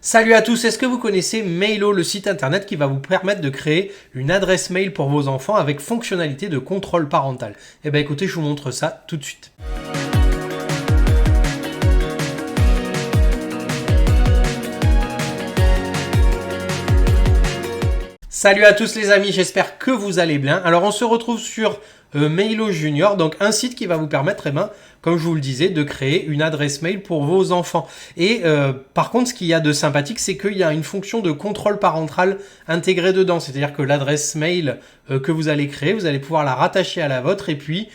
Salut à tous, est-ce que vous connaissez Mailo, le site internet qui va vous permettre de créer une adresse mail pour vos enfants avec fonctionnalité de contrôle parental? Eh bien écoutez, je vous montre ça tout de suite. Salut à tous les amis, j'espère que vous allez bien. Alors on se retrouve sur Mailo Junior, donc un site qui va vous permettre, comme je vous le disais, de créer une adresse mail pour vos enfants. Et par contre, ce qu'il y a de sympathique, c'est qu'il y a une fonction de contrôle parental intégrée dedans. C'est-à-dire que l'adresse mail que vous allez créer, vous allez pouvoir la rattacher à la vôtre et puis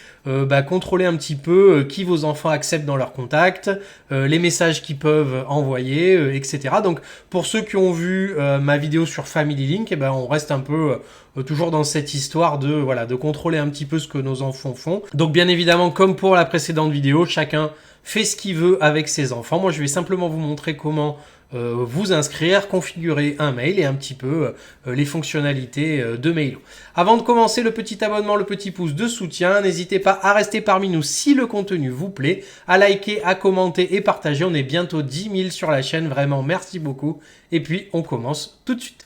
contrôler un petit peu qui vos enfants acceptent dans leurs contacts, les messages qu'ils peuvent envoyer, etc. Donc pour ceux qui ont vu ma vidéo sur Family Link, on reste un peu toujours dans cette histoire de contrôler un petit peu ce que nos enfants font. Donc bien évidemment, comme pour la précédente vidéo, chacun fait ce qu'il veut avec ses enfants. Moi, je vais simplement vous montrer comment vous inscrire, configurer un mail et un petit peu les fonctionnalités de Mailo. Avant de commencer, le petit abonnement, le petit pouce de soutien. N'hésitez pas à rester parmi nous si le contenu vous plaît, à liker, à commenter et partager. On est bientôt 10 000 sur la chaîne. Vraiment, merci beaucoup. Et puis, on commence tout de suite.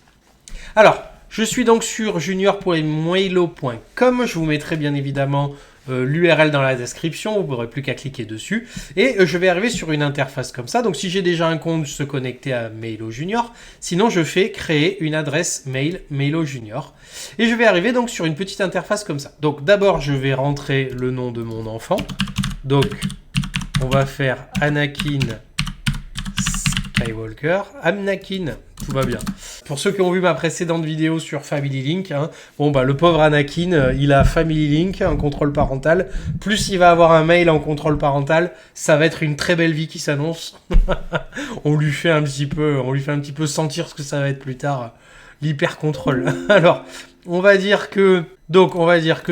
Alors, je suis donc sur junior.mailo.com. Je vous mettrai bien évidemment l'URL dans la description, vous n'aurez plus qu'à cliquer dessus. Et je vais arriver sur une interface comme ça. Donc si j'ai déjà un compte, je se connecter à Mailo Junior. Sinon, je fais créer une adresse mail Mailo Junior. Et je vais arriver donc sur une petite interface comme ça. Donc d'abord, je vais rentrer le nom de mon enfant. Donc, on va faire Anakin Skywalker. Anakin, tout va bien. Pour ceux qui ont vu ma précédente vidéo sur Family Link, le pauvre Anakin, il a Family Link, un contrôle parental. Plus il va avoir un mail en contrôle parental, ça va être une très belle vie qui s'annonce. on lui fait un petit peu sentir ce que ça va être plus tard, l'hyper contrôle. Alors, on va dire que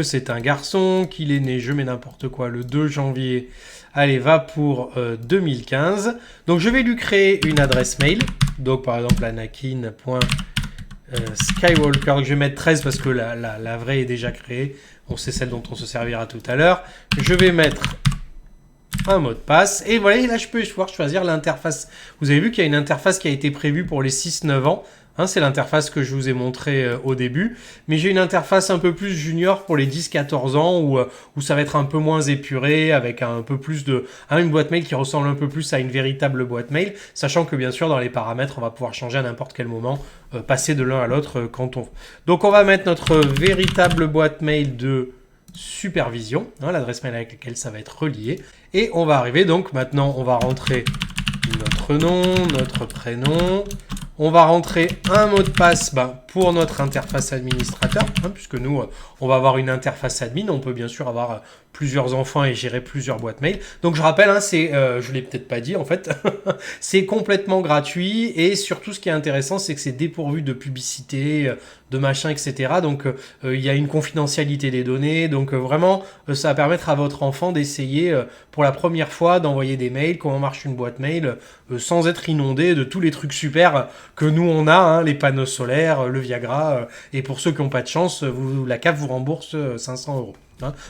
c'est un garçon, qu'il est né, je mets n'importe quoi, le 2 janvier. Allez, va pour 2015. Donc, je vais lui créer une adresse mail. Donc, par exemple, anakin.skywalker. Je vais mettre 13 parce que la vraie est déjà créée. On sait celle dont on se servira tout à l'heure. Je vais mettre un mot de passe. Et voilà, là, je peux pouvoir choisir l'interface. Vous avez vu qu'il y a une interface qui a été prévue pour les 6-9 ans. C'est l'interface que je vous ai montré au début. Mais j'ai une interface un peu plus junior pour les 10-14 ans où ça va être un peu moins épuré avec un peu plus de... une boîte mail qui ressemble un peu plus à une véritable boîte mail. Sachant que bien sûr, dans les paramètres, on va pouvoir changer à n'importe quel moment, passer de l'un à l'autre quand on veut. Donc on va mettre notre véritable boîte mail de supervision, l'adresse mail avec laquelle ça va être relié. Et on va arriver, donc maintenant, on va rentrer notre nom, notre prénom... On va rentrer un mot de passe pour notre interface administrateur, puisque nous, on va avoir une interface admin. On peut bien sûr avoir plusieurs enfants et gérer plusieurs boîtes mail. Donc je rappelle, je l'ai peut-être pas dit en fait, c'est complètement gratuit et surtout ce qui est intéressant, c'est que c'est dépourvu de publicité, de machin, etc. Donc il y a une confidentialité des données. Donc vraiment, ça va permettre à votre enfant d'essayer pour la première fois d'envoyer des mails, comment marche une boîte mail, sans être inondé de tous les trucs super que nous on a, les panneaux solaires, le Viagra. Et pour ceux qui n'ont pas de chance, la CAF vous rembourse 500 €.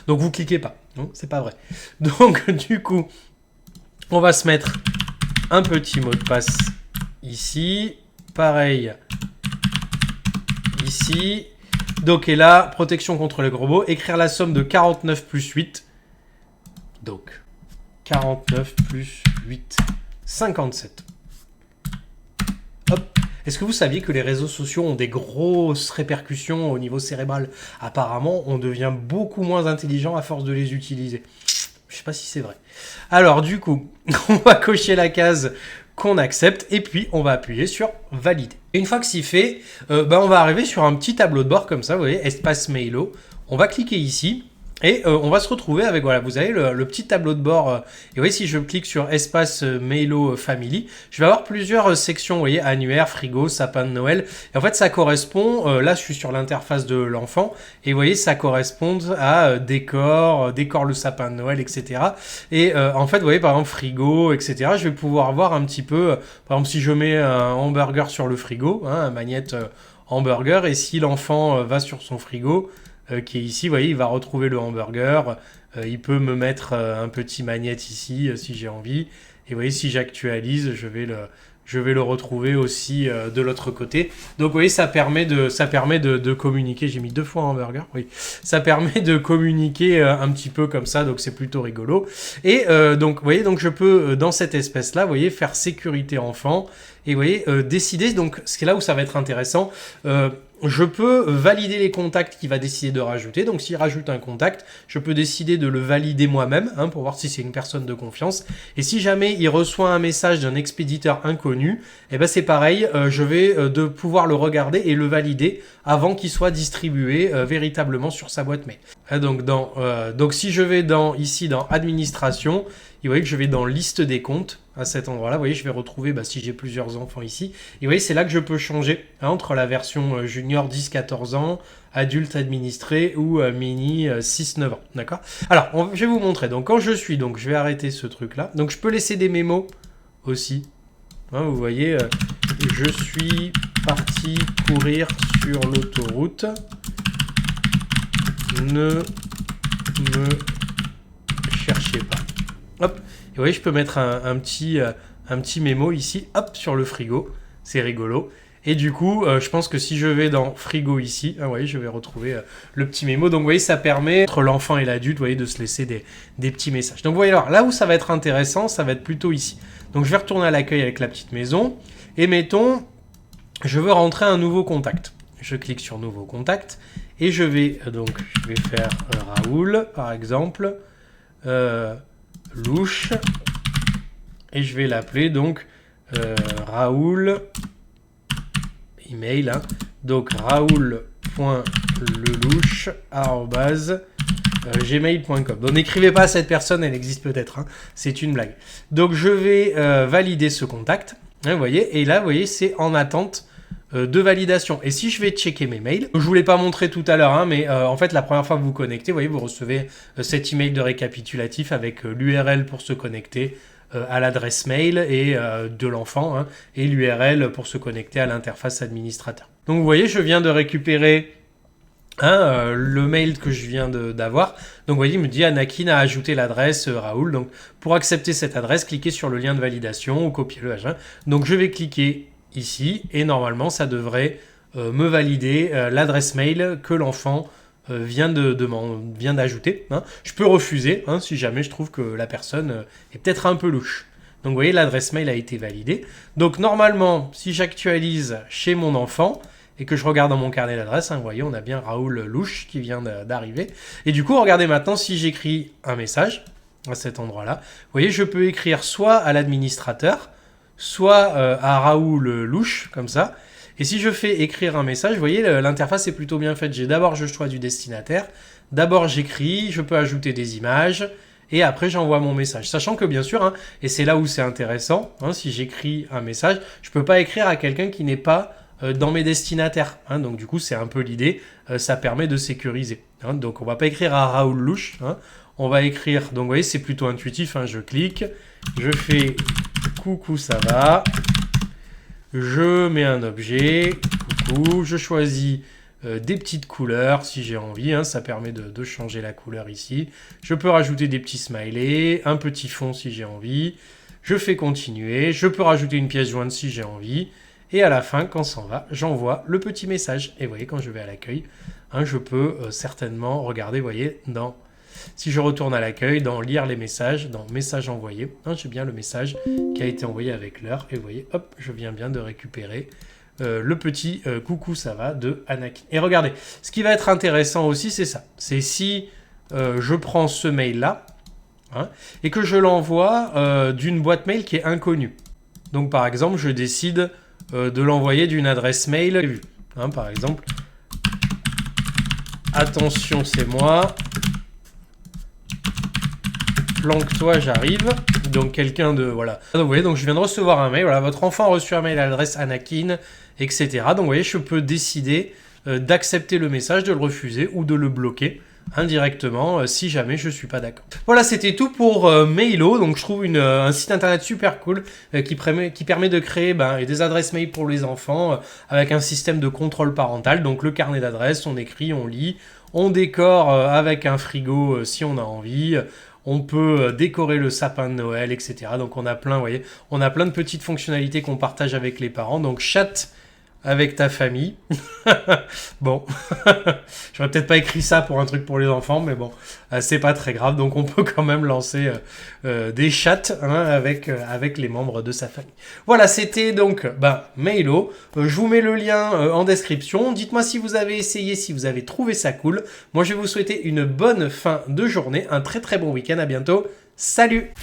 Donc vous cliquez pas, non, c'est pas vrai. Donc du coup, on va se mettre un petit mot de passe ici, pareil ici. Donc et là, protection contre les gros mots, écrire la somme de 49 plus 8. Donc 49 plus 8, 57. Hop. Est-ce que vous saviez que les réseaux sociaux ont des grosses répercussions au niveau cérébral? Apparemment, on devient beaucoup moins intelligent à force de les utiliser. Je ne sais pas si c'est vrai. Alors du coup, on va cocher la case qu'on accepte et puis on va appuyer sur valider. Et une fois que c'est fait, on va arriver sur un petit tableau de bord comme ça, vous voyez, espace Mailo. On va cliquer ici. Et on va se retrouver avec, vous avez le petit tableau de bord. Et vous voyez, si je clique sur espace Mailo Family, je vais avoir plusieurs sections, vous voyez, annuaire, frigo, sapin de Noël. Et en fait, ça correspond, là, je suis sur l'interface de l'enfant. Et vous voyez, ça correspond à décor le sapin de Noël, etc. Et en fait, vous voyez, par exemple, frigo, etc. Je vais pouvoir voir un petit peu, par exemple, si je mets un hamburger sur le frigo, un magnète hamburger, et si l'enfant va sur son frigo, qui est ici, vous voyez, il va retrouver le hamburger, il peut me mettre un petit magnète ici si j'ai envie, et vous voyez, si j'actualise, je vais je vais le retrouver aussi de l'autre côté. Donc vous voyez, ça permet de communiquer. J'ai mis 2 fois hamburger, oui. Ça permet de communiquer un petit peu comme ça, donc c'est plutôt rigolo. Et donc vous voyez, donc je peux dans cette espèce-là, vous voyez, faire sécurité enfant. Et vous voyez, décider, donc c'est là où ça va être intéressant. Je peux valider les contacts qu'il va décider de rajouter. Donc s'il rajoute un contact, je peux décider de le valider moi-même pour voir si c'est une personne de confiance. Et si jamais il reçoit un message d'un expéditeur inconnu, eh ben c'est pareil, je vais de pouvoir le regarder et le valider avant qu'il soit distribué véritablement sur sa boîte mail. Donc si je vais ici dans administration, vous voyez que je vais dans liste des comptes à cet endroit-là. Vous voyez, je vais retrouver si j'ai plusieurs enfants ici. Et vous voyez, c'est là que je peux changer entre la version junior 10-14 ans, adulte administré ou mini 6-9 ans. D'accord? Alors, je vais vous montrer. Donc, quand je vais arrêter ce truc-là. Donc, je peux laisser des mémos aussi. Vous voyez, je suis parti courir sur l'autoroute. Ne me cherchez pas. Hop, et vous voyez, je peux mettre un petit mémo ici, hop, sur le frigo. C'est rigolo. Et du coup, je pense que si je vais dans frigo ici, vous voyez, je vais retrouver le petit mémo. Donc, vous voyez, ça permet, entre l'enfant et l'adulte, vous voyez, de se laisser des petits messages. Donc, vous voyez, alors, là où ça va être intéressant, ça va être plutôt ici. Donc, je vais retourner à l'accueil avec la petite maison. Et mettons, je veux rentrer un nouveau contact. Je clique sur nouveau contact. Et je vais faire Raoul, par exemple. Louche, et je vais l'appeler donc Raoul email, donc raoul.lelouch@gmail.com. Donc n'écrivez pas à cette personne, elle existe peut-être, c'est une blague. Donc je vais valider ce contact, vous voyez, et là vous voyez c'est en attente de validation. Et si je vais checker mes mails, je vous l'ai pas montré tout à l'heure, mais en fait la première fois que vous vous connectez, vous voyez, vous recevez cet email de récapitulatif avec l'URL pour se connecter à l'adresse mail et de l'enfant et l'URL pour se connecter à l'interface administrateur. Donc vous voyez, je viens de récupérer le mail que je viens d'avoir. Donc vous voyez, il me dit Anakin a ajouté l'adresse Raoul. Donc pour accepter cette adresse, cliquez sur le lien de validation ou copiez-le. Donc je vais cliquer ici et normalement ça devrait me valider l'adresse mail que l'enfant vient d'ajouter. Je peux refuser si jamais je trouve que la personne est peut-être un peu louche. Donc vous voyez, l'adresse mail a été validée. Donc normalement, si j'actualise chez mon enfant et que je regarde dans mon carnet d'adresse, vous voyez, on a bien Raoul Louche qui vient d'arriver. Et du coup, regardez maintenant si j'écris un message à cet endroit-là. Vous voyez, je peux écrire soit à l'administrateur, soit à Raoul Louche, comme ça. Et si je fais écrire un message, vous voyez, l'interface est plutôt bien faite. D'abord, je choisis du destinataire. D'abord, j'écris, je peux ajouter des images. Et après, j'envoie mon message. Sachant que, bien sûr, et c'est là où c'est intéressant, si j'écris un message, je ne peux pas écrire à quelqu'un qui n'est pas dans mes destinataires. Donc, du coup, c'est un peu l'idée. Ça permet de sécuriser. Donc, on ne va pas écrire à Raoul Louche. On va écrire... Donc, vous voyez, c'est plutôt intuitif. Je clique, je fais... Coucou, ça va. Je mets un objet. Coucou. Je choisis des petites couleurs si j'ai envie. Ça permet de changer la couleur ici. Je peux rajouter des petits smileys. Un petit fond si j'ai envie. Je fais continuer. Je peux rajouter une pièce jointe si j'ai envie. Et à la fin, quand ça en va, j'envoie le petit message. Et vous voyez, quand je vais à l'accueil, je peux certainement regarder, vous voyez, si je retourne à l'accueil, dans lire les messages, dans message envoyé, j'ai bien le message qui a été envoyé avec l'heure. Et vous voyez, hop, je viens bien de récupérer le petit coucou ça va de Anakin. Et regardez, ce qui va être intéressant aussi, c'est ça. C'est si je prends ce mail-là et que je l'envoie d'une boîte mail qui est inconnue. Donc par exemple, je décide de l'envoyer d'une adresse mail vue. Par exemple, attention, c'est moi. Planque-toi, j'arrive. Donc quelqu'un de... Voilà. Donc vous voyez, donc je viens de recevoir un mail. Voilà, votre enfant a reçu un mail à l'adresse Anakin, etc. Donc vous voyez, je peux décider d'accepter le message, de le refuser ou de le bloquer indirectement si jamais je ne suis pas d'accord. Voilà, c'était tout pour Mailo. Donc je trouve un site internet super cool qui permet de créer des adresses mail pour les enfants avec un système de contrôle parental. Donc le carnet d'adresses, on écrit, on lit, on décore avec un frigo si on a envie. On peut décorer le sapin de Noël, etc. Donc on a plein, vous voyez, on a plein de petites fonctionnalités qu'on partage avec les parents. Donc chat avec ta famille. Bon, j'aurais peut-être pas écrit ça pour un truc pour les enfants, mais bon, c'est pas très grave. Donc on peut quand même lancer des chats avec les membres de sa famille. Voilà, c'était donc Mailo. Je vous mets le lien en description. Dites-moi si vous avez essayé, si vous avez trouvé ça cool. Moi, je vais vous souhaiter une bonne fin de journée, un très très bon week-end. À bientôt. Salut!